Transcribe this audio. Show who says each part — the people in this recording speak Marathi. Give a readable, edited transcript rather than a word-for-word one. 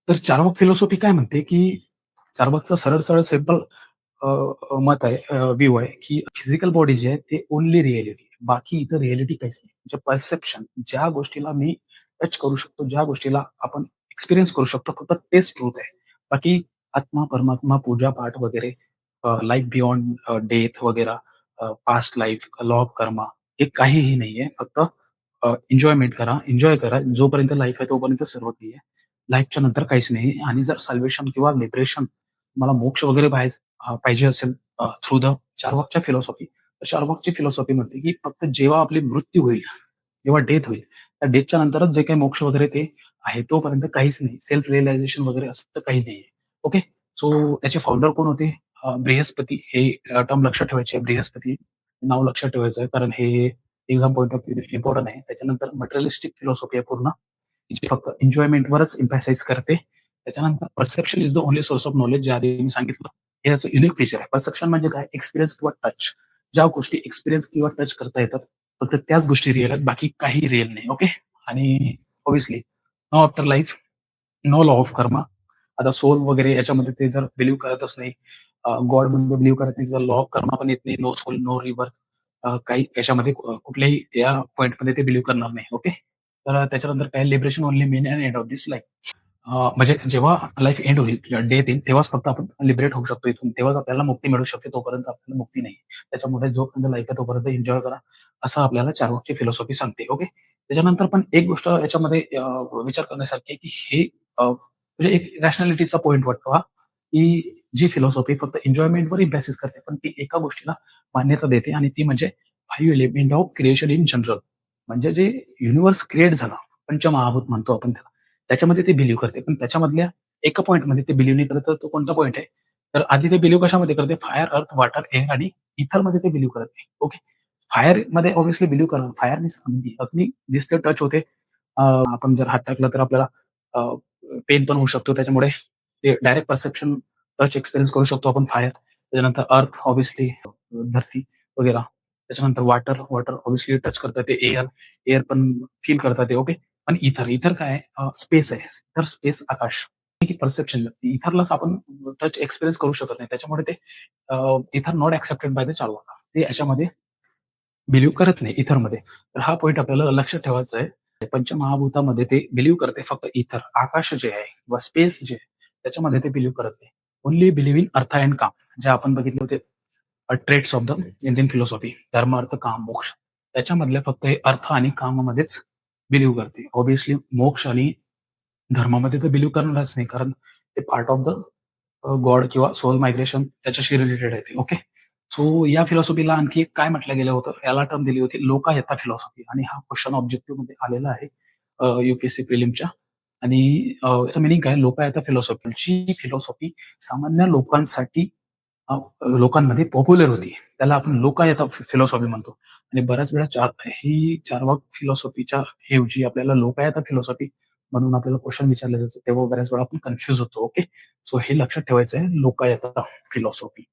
Speaker 1: तर चार्वाक फिलॉसॉफी काय म्हणते, की चार्वाकचं सरळ-सरळ सिंपल अ, अ, मत आहे, व्ह्यू आहे, की फिजिकल बॉडी जी आहे ते ओन्ली रिअॅलिटी. बाकी इथं रिअॅलिटी काहीच नाही. म्हणजे परसेप्शन ज्या गोष्टीला मी टच करू शकतो, ज्या गोष्टीला आपण एक्सपिरियन्स करू शकतो, फक्त तेच ट्रुथ आहे. बाकी आत्मा, परमात्मा, पूजा-पाठ वगैरे, लाईफ बियॉन्ड डेथ वगैरे, पास्ट लाईफ, लॉ ऑफ कर्मा हे काहीही नाहीये. फक्त एन्जॉयमेंट करा, एन्जॉय करा. जोपर्यंत लाईफ आहे तोपर्यंत सर्व काही आहे. लाईफच्या नंतर काहीच नाही आणि जर सल्वेशन किंवा लिबरेशन मला मोक्ष वगैरे पाहिजे असेल थ्रू द चार्वाकच्या फिलॉसॉफी, तर चार्वाकची फिलॉसॉफी म्हणते, की फक्त जेव्हा आपली मृत्यू होईल, जेव्हा डेथ होईल, त्या डेथच्या नंतरच जे काही मोक्ष वगैरे ते आहे, तोपर्यंत काहीच नाही. सेल्फ रिअलायझेशन वगैरे असं तर काही नाहीये. ओके. सो याचे फाउंडर कोण होते? बृहस्पती हे टर्म लक्षात ठेवायची आहे. बृहस्पती नाव लक्षात ठेवायचं आहे. कारण हे exam point of view important आहे. त्याच्यानंतर मटेरियलिस्टिक फिलॉसॉफी आहे पूर्ण. जी फक्त एन्जॉयमेंटवरच एम्फसाइज करते. त्याच्यानंतर perception is the only source of knowledge जे आधी मी सांगितलं. हे याचं युनिक फीचर आहे. परसेप्शन म्हणजे काय? एक्सपिरियन्स किंवा टच. ज्या गोष्टी एक्सपिरियन्स किंवा टच करता येतात, फक्त त्याच गोष्टी रिअल आहेत. बाकी काही रिअल नाही. ओके. आणि obviously no after life, no law of karma. आता सोल वगैरे याच्यामध्ये ते जर बिलीव्ह करतच नाही, गॉडमध्ये बिलीव्ह करत नाही, जर लॉ ऑफ कर्मा पण येत नाही, नो सोल, नो रिबर्थ, काही याच्यामध्ये कुठल्याही या पॉइंटमध्ये ते बिलीव्ह करणार नाही. ओके. तर त्याच्यानंतर काय liberation only mean and end of this life. म्हणजे जेव्हा लाईफ एंड होईल, डेथ येईल, तेव्हाच फक्त आपण लिबरेट होऊ शकतो इथून. तेव्हाच आपल्याला मुक्ती मिळू शकते. तोपर्यंत आपल्याला मुक्ती नाही. त्याच्यामुळे जोपर्यंत लाईफ आहे तोपर्यंत एन्जॉय करा, असं आपल्याला चार्वाकची फिलॉसॉफी सांगते. ओके. त्याच्यानंतर पण एक गोष्ट याच्यामध्ये विचार करण्यासारखी आहे, की हे म्हणजे एक रॅशनॅलिटीचा पॉइंट वाटतो हा, की जी फिलॉसॉफी फक्त एन्जॉयमेंटवर बेसिस करते, पण ती एका गोष्टीला मान्यता देते आणि ती म्हणजे 5 element of creation in general. म्हणजे जे युनिव्हर्स क्रिएट झालं, पंचमहाभूत म्हणतो आपण त्याला. त्याच्यामध्ये ते बिलीव्ह करते. पण त्याच्यामधल्या एका पॉइंटमध्ये ते बिलीव्ह नाही करत. तर तो कोणता पॉइंट आहे? तर आधी ते बिलीव्ह कशामध्ये करते? फायर, अर्थ, वॉटर, एअर आणि इथरमध्ये ते बिलीव्ह करत नाही. ओके. फायरमध्ये ऑब्व्हियसली बिलीव्ह करणार. फायर मीन्स अग्नी दिसते, टच होते. आपण जर हात टाकला तर आपल्याला पेन पण होऊ शकतो. त्याच्यामुळे ते डायरेक्ट परसेप्शन, टच एक्सपिरियन्स करू शकतो आपण फायर. त्याच्यानंतर अर्थ ऑब्व्हियसली धरती वगैरे. त्याच्यानंतर वॉटर, वॉटर ऑब्व्हियसली टच करतात ते. एअर, एअर पण फील करतात ते. ओके. पण इथर, इथर काय आहे? स्पेस आहे. तर स्पेस, आकाश. परसेप्शन इथरलाच आपण टच एक्सपिरियन्स करू शकत नाही. त्याच्यामुळे ते इथर not accepted by the Charvaka. ते याच्यामध्ये बिलीव्ह करत नाही इथरमध्ये. तर हा पॉइंट आपल्याला लक्षात ठेवायचा आहे. पंचमहाभूतामध्ये ते बिलीव्ह करते फक्त इथर. आकाश जे आहे किंवा स्पेस जे आहे, त्याच्यामध्ये ते बिलीव्ह करत नाही. ओन्ली बिलीव्ह इन अर्थ अँड काम. जे आपण बघितले होते traits of the Indian philosophy. धर्म, अर्थ, काम, मोक्ष. त्याच्यामधल्या फक्त हे अर्थ आणि कामामध्येच बिलीव्ह करते. ऑब्व्हियसली मोक्ष आणि धर्मामध्ये तर बिलीव्ह करणारच नाही. कारण ते पार्ट ऑफ द गॉड किंवा सोल मायग्रेशन त्याच्याशी रिलेटेड आहे ते. ओके. सो या फिलॉसॉफीला आणखी एक काय म्हटलं गेलं होतं? याला टर्म दिली होती लोकायता फिलॉसॉफी आणि हा क्वेश्चन ऑब्जेक्टिव्हमध्ये आलेला आहे यूपीएससी प्रिलिमच्या. आणि याचं मीनिंग काय? लोकायता फिलॉसॉफी. जी फिलॉसॉफी सामान्य लोकांसाठी लोकांमध्ये पॉप्युलर होती. त्याला आपण लोकायता फिलॉसॉफी म्हणतो. आणि बऱ्याच वेळा ही चार्वाक फिलॉसॉफीच्या ऐवजी आपल्याला लोकायता फिलॉसॉफी म्हणून आपल्याला क्वेश्चन विचारले जातात. तेव्हा बऱ्याच वेळा आपण कन्फ्यूज होतो. ओके. सो हे लक्षात ठेवायचं आहे लोकायता फिलॉसॉफी.